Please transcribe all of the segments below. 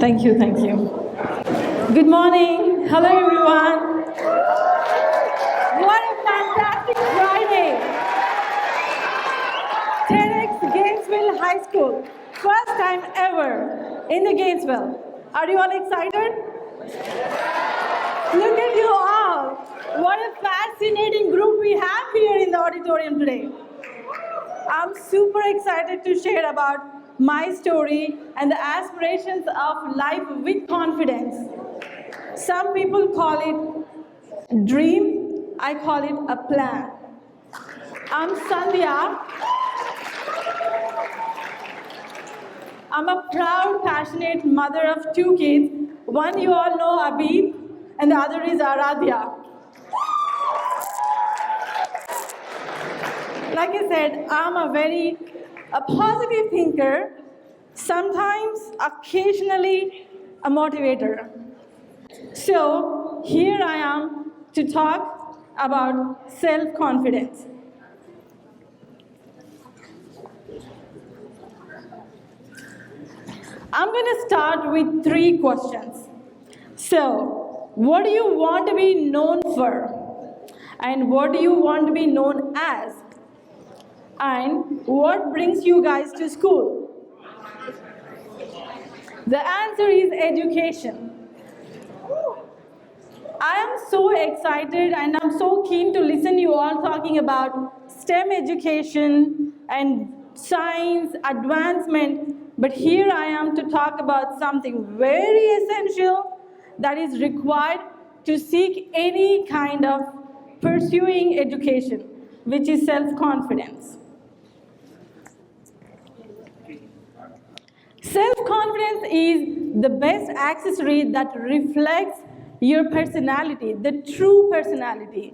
Thank you, thank you. Good morning. Hello, everyone. What a fantastic Friday. TEDx Gainesville High School. First time ever in the Gainesville. Are you all excited? Look at you all. What a fascinating group we have here in the auditorium today. I'm super excited to share about my story and the aspirations of life with confidence. Some people call it dream, I call it a plan. I'm Sandhya. I'm a proud, passionate mother of 2 kids. One you all know, Abib, and the other is Aradhya. Like I said, I'm a positive thinker, sometimes, occasionally, a motivator. So here I am to talk about self-confidence. I'm going to start with 3 questions. So, what do you want to be known for? And what do you want to be known as? And what brings you guys to school? The answer is education. I am so excited and I'm so keen to listen to you all talking about STEM education and science advancement, but here I am to talk about something very essential that is required to seek any kind of pursuing education, which is self-confidence. Self-confidence is the best accessory that reflects your personality, the true personality.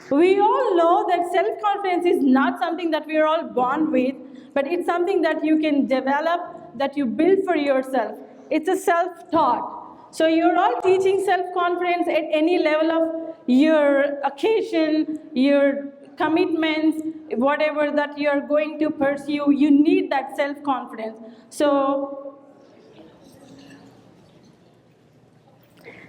We all know that self-confidence is not something that we are all born with, but it's something that you can develop, that you build for yourself. It's a self-taught. So you're all teaching self-confidence at any level of your occasion, your commitments, whatever that you're going to pursue, you need that self-confidence. So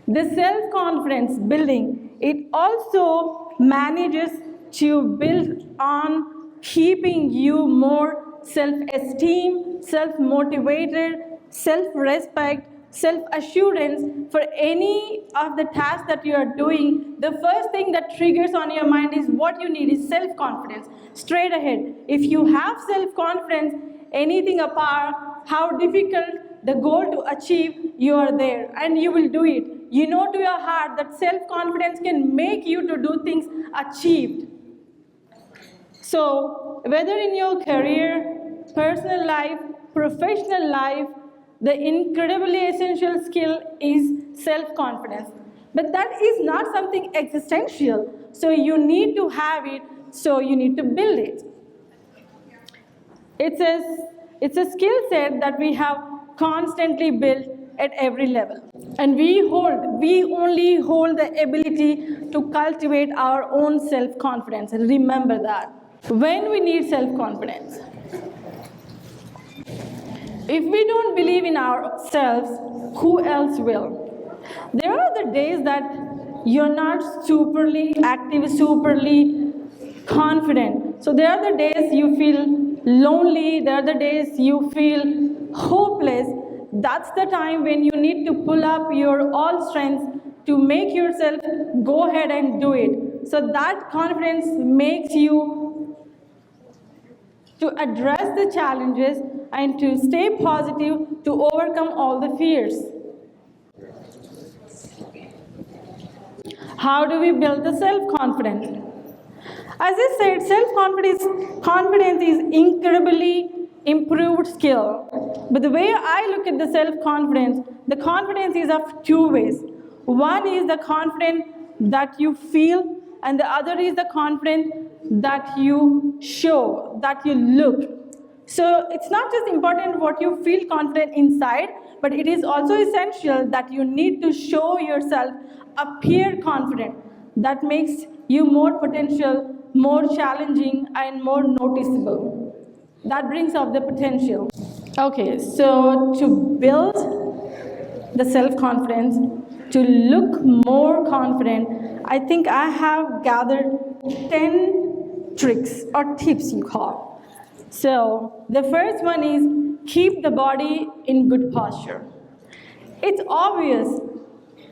the self-confidence building, it also manages to build on keeping you more self-esteem, self-motivated, self-respect, self-assurance for any of the tasks that you are doing. The first thing that triggers on your mind is what you need is self-confidence. Straight ahead. If you have self-confidence, anything apart, how difficult the goal to achieve, you are there and you will do it. You know to your heart that self-confidence can make you to do things achieved. So whether in your career, personal life, professional life, the incredibly essential skill is self-confidence. But that is not something existential. So you need to have it, so you need to build it. It's a skill set that we have constantly built at every level. And we only hold the ability to cultivate our own self-confidence. And remember that. When we need self-confidence, if we don't believe in ourselves, who else will? There are the days that you're not superly active, superly confident. So there are the days you feel lonely, there are the days you feel hopeless. That's the time when you need to pull up your all strengths to make yourself go ahead and do it. So that confidence makes you to address the challenges and to stay positive to overcome all the fears. How do we build the self-confidence? As I said, self-confidence is incredibly improved skill. But the way I look at the self-confidence, the confidence is of 2 ways. One is the confidence that you feel, and the other is the confidence that you show, that you look. So it's not just important what you feel confident inside, but it is also essential that you need to show yourself, appear confident. That makes you more potential, more challenging, and more noticeable. That brings up the potential. Okay, so to build the self-confidence, to look more confident, I think I have gathered 10 tricks or tips you call. So the first one is keep the body in good posture. It's obvious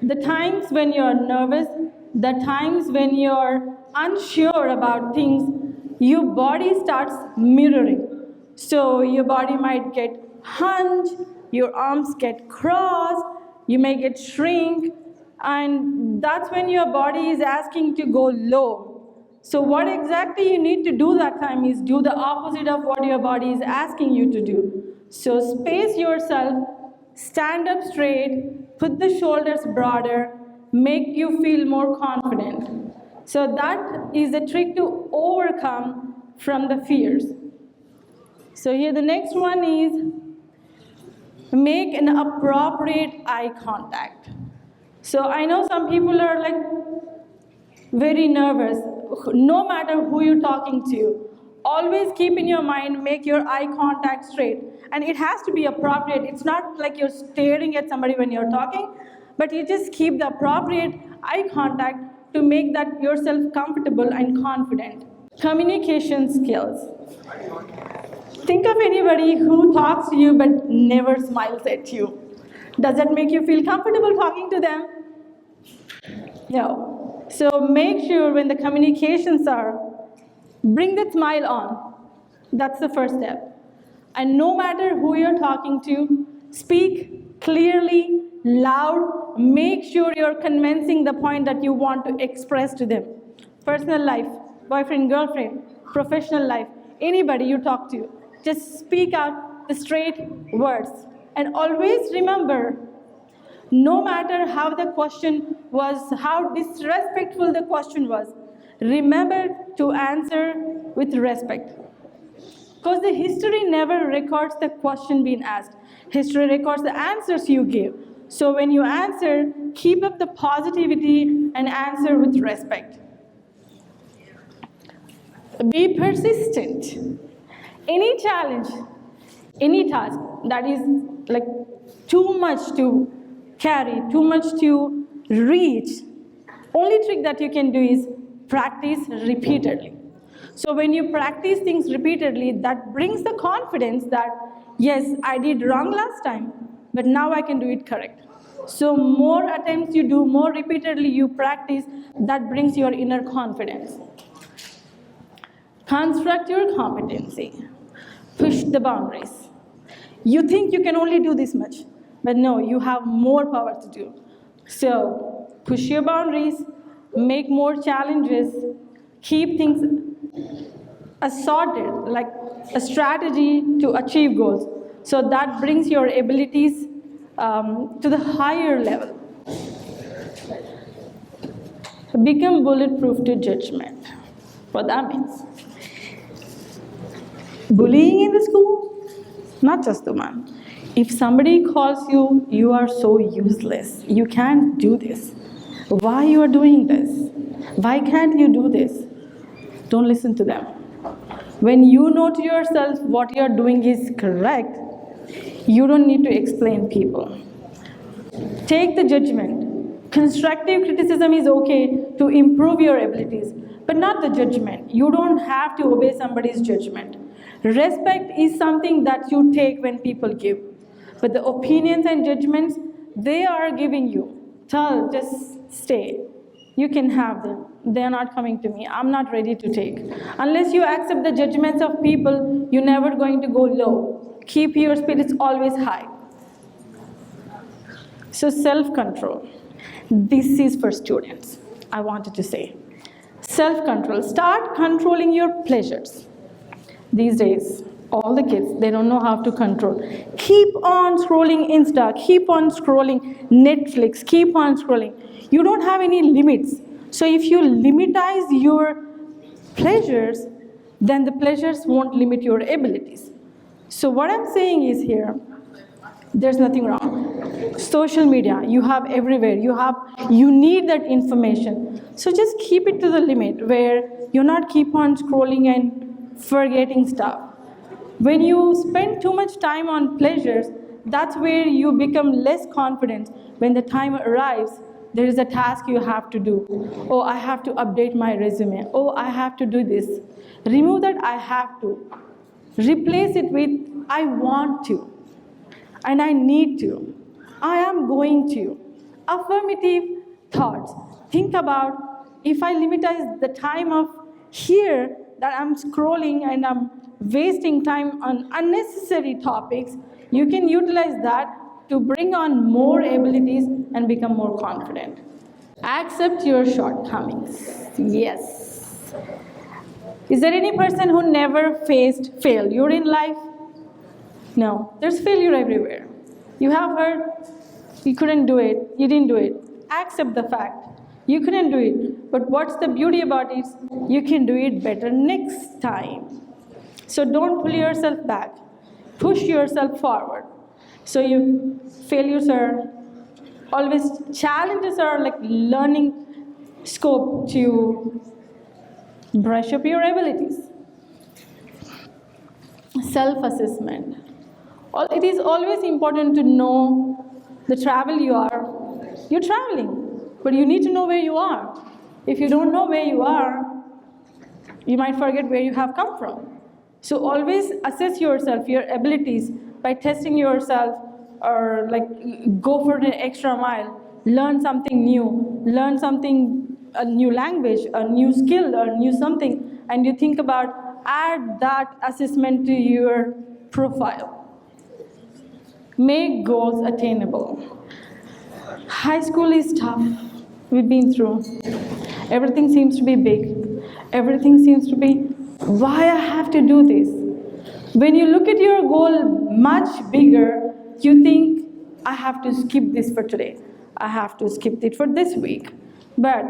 the times when you're nervous, the times when you're unsure about things, your body starts mirroring. So your body might get hunched, your arms get crossed, you may get shrink, and that's when your body is asking to go low. So what exactly you need to do that time is do the opposite of what your body is asking you to do. So space yourself, stand up straight, put the shoulders broader, make you feel more confident. So that is a trick to overcome from the fears. So here the next one is make an appropriate eye contact. So I know some people are like very nervous, no matter who you're talking to. Always keep in your mind, make your eye contact straight. And it has to be appropriate. It's not like you're staring at somebody when you're talking, but you just keep the appropriate eye contact to make that yourself comfortable and confident. Communication skills. Think of anybody who talks to you but never smiles at you. Does that make you feel comfortable talking to them? No. So make sure when the communications are, bring that smile on. That's the first step. And no matter who you're talking to, speak clearly, loud, make sure you're convincing the point that you want to express to them. Personal life, boyfriend, girlfriend, professional life, anybody you talk to, just speak out the straight words. And always remember, no matter how the question was, how disrespectful the question was, remember to answer with respect. Because the history never records the question being asked. History records the answers you give. So when you answer, keep up the positivity and answer with respect. Be persistent. Any challenge, any task that is like too much to carry, too much to reach, only trick that you can do is practice repeatedly. So when you practice things repeatedly, that brings the confidence that, yes, I did wrong last time, but now I can do it correct. So more attempts you do, more repeatedly you practice, that brings your inner confidence. Construct your competency. Push the boundaries. You think you can only do this much, but no, you have more power to do. So push your boundaries, make more challenges, keep things assorted, like a strategy to achieve goals. So that brings your abilities to the higher level. Become bulletproof to judgment. What that means. Bullying in the school, not just the one. If somebody calls you, you are so useless, you can't do this. Why you are doing this? Why can't you do this? Don't listen to them. When you know to yourself what you're doing is correct, you don't need to explain people. Take the judgment. Constructive criticism is okay to improve your abilities, but not the judgment. You don't have to obey somebody's judgment. Respect is something that you take when people give. But the opinions and judgments, they are giving you. Tell, just stay. You can have them. They're not coming to me. I'm not ready to take. Unless you accept the judgments of people, you're never going to go low. Keep your spirits always high. So self-control. This is for students, I wanted to say. Self-control. Start controlling your pleasures. These days, all the kids, they don't know how to control. Keep on scrolling Insta, keep on scrolling Netflix, keep on scrolling. You don't have any limits. So if you limitize your pleasures, then the pleasures won't limit your abilities. So what I'm saying is here, there's nothing wrong. Social media, you have everywhere. You need that information. So just keep it to the limit where you're not keep on scrolling and forgetting stuff. When you spend too much time on pleasures, That's where you become less confident. When the time arrives, there is a task you have to do. Oh, I have to update my resume. Oh, I have to do this. Remove that I have to. Replace it with I want to and I need to. I am going to. Affirmative thoughts. Think about if I limitize the time of here that I'm scrolling and I'm wasting time on unnecessary topics, you can utilize that to bring on more abilities and become more confident. Accept your shortcomings. Yes. Is there any person who never faced failure in life? No, there's failure everywhere. You have heard, you couldn't do it, you didn't do it. Accept the fact. You couldn't do it. But what's the beauty about it? You can do it better next time. So don't pull yourself back. Push yourself forward. So your failures are always, challenges are like learning scope to brush up your abilities. Self-assessment. It is always important to know the travel you're traveling, but you need to know where you are. If you don't know where you are, you might forget where you have come from. So always assess yourself, your abilities, by testing yourself, or like go for an extra mile, learn something new, learn something, a new language, a new skill, or new something, and you think about add that assessment to your profile. Make goals attainable. High school is tough. We've been through. Everything seems to be big. Everything seems to be, why I have to do this? When you look at your goal much bigger, you think, I have to skip this for today. I have to skip it for this week. But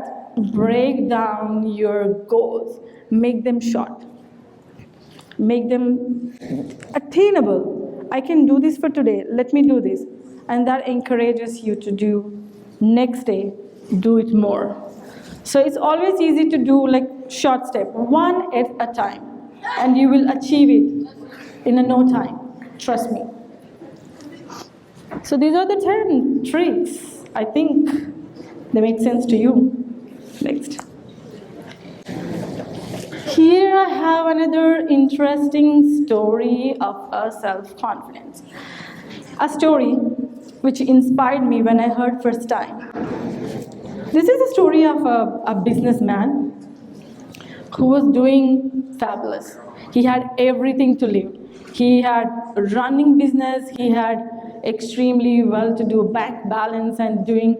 break down your goals. Make them short. Make them attainable. I can do this for today. Let me do this. And that encourages you to do next day, do it more. So it's always easy to do like short step, one at a time. And you will achieve it in no time. Trust me. So these are the 10 tricks. I think they make sense to you. Next. Here I have another interesting story of a self-confidence. A story which inspired me when I heard first time. This is a story of a businessman who was doing fabulous. He had everything to live. He had a running business, he had extremely well-to-do bank balance and doing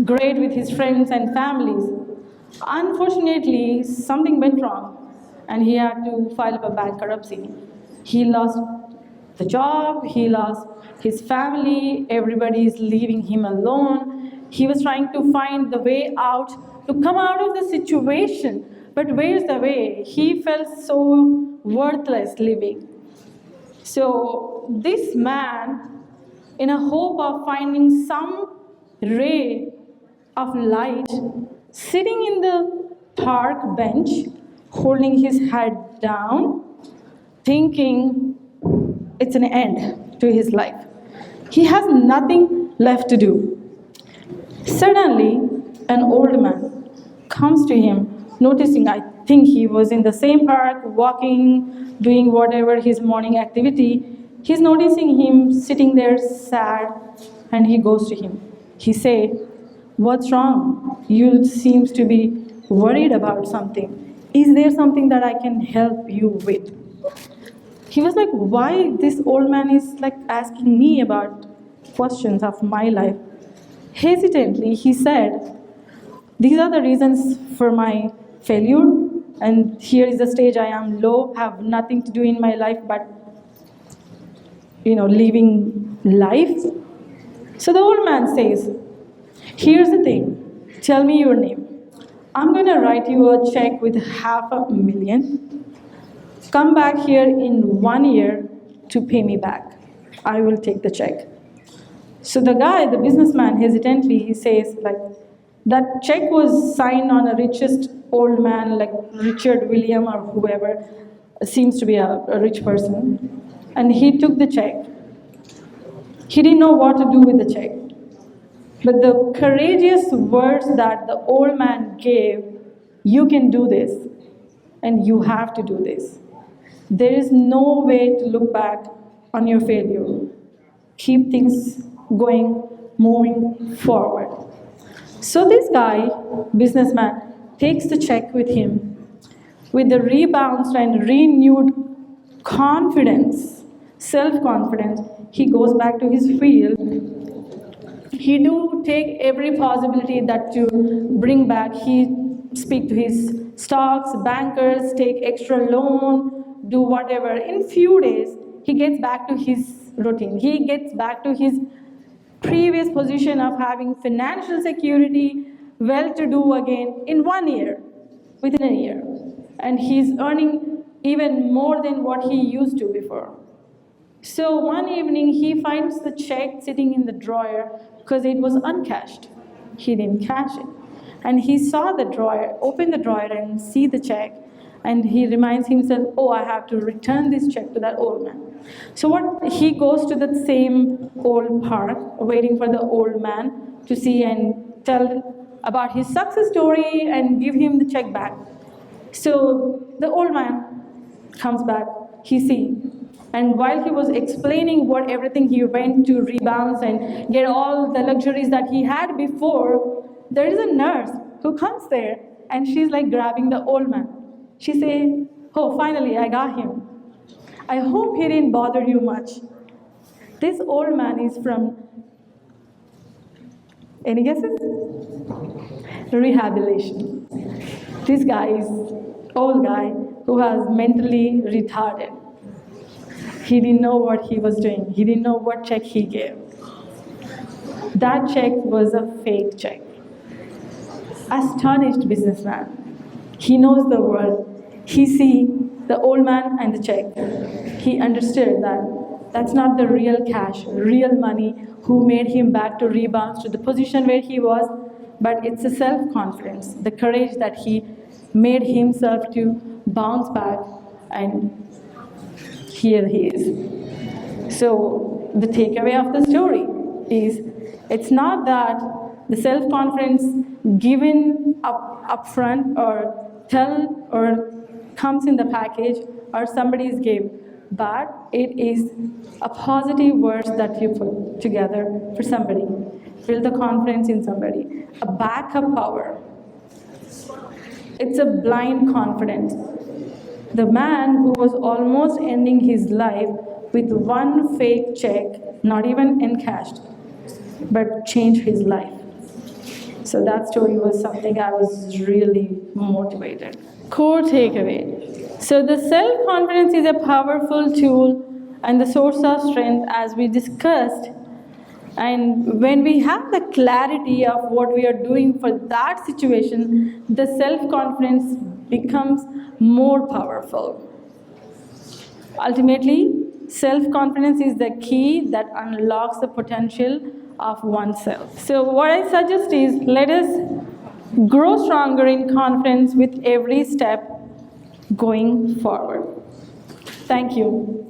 great with his friends and families. Unfortunately, something went wrong and he had to file up a bankruptcy. He lost the job, he lost his family, everybody is leaving him alone. He was trying to find the way out, to come out of the situation. But where's the way? He felt so worthless living. So this man, in a hope of finding some ray of light, sitting in the park bench, holding his head down, thinking it's an end to his life. He has nothing left to do. Suddenly, an old man comes to him, noticing, I think he was in the same park, walking, doing whatever his morning activity. He's noticing him sitting there sad, and he goes to him. He say, "What's wrong? You seems to be worried about something. Is there something that I can help you with?" He was like, why this old man is like asking me about questions of my life? Hesitantly, he said, these are the reasons for my failure, and here is the stage I am low, have nothing to do in my life but, living life. So the old man says, here's the thing, tell me your name. I'm gonna write you a check with $500,000. Come back here in 1 year to pay me back. I will take the check. So the guy, the businessman, hesitantly, he says, like, that check was signed on a richest old man, like Richard William or whoever, seems to be a rich person. And he took the check. He didn't know what to do with the check. But the courageous words that the old man gave, you can do this, and you have to do this. There is no way to look back on your failure. Keep things going, moving forward. So this guy, businessman, takes the check with him with the rebounced and renewed confidence, self-confidence. He goes back to his field. He do take every possibility that to bring back. He speak to his stocks, bankers, take extra loan, do whatever. In few days, he gets back to his routine. He gets back to his previous position of having financial security, well-to-do again in 1 year, within a year. And he's earning even more than what he used to before. So one evening, he finds the check sitting in the drawer because it was uncashed. He didn't cash it. And he saw the drawer, open the drawer and see the check. And he reminds himself, oh, I have to return this check to that old man. So he goes to the same old park, waiting for the old man to see and tell about his success story and give him the check back. So the old man comes back, he sees. And while he was explaining what everything he went to rebalance and get all the luxuries that he had before, there is a nurse who comes there and she's like grabbing the old man. She says, oh, finally, I got him. I hope he didn't bother you much. This old man is from, any guesses? Rehabilitation. This guy is old guy who was mentally retarded. He didn't know what he was doing. He didn't know what check he gave. That check was a fake check. Astonished businessman. He knows the world. He see the old man and the check. He understood that that's not the real cash, real money who made him back to rebound to the position where he was, but it's a self-confidence, the courage that he made himself to bounce back, and here he is. So the takeaway of the story is it's not that the self-confidence given up front or tell or comes in the package or somebody's gave, but it is a positive words that you put together for somebody. Build the confidence in somebody. A backup power. It's a blind confidence. The man who was almost ending his life with one fake check, not even encashed, but changed his life. So that story was something I was really motivated. Core takeaway. So the self-confidence is a powerful tool and the source of strength, as we discussed. And when we have the clarity of what we are doing for that situation, the self-confidence becomes more powerful. Ultimately, self-confidence is the key that unlocks the potential of oneself. So what I suggest is, let us grow stronger in confidence with every step going forward. Thank you.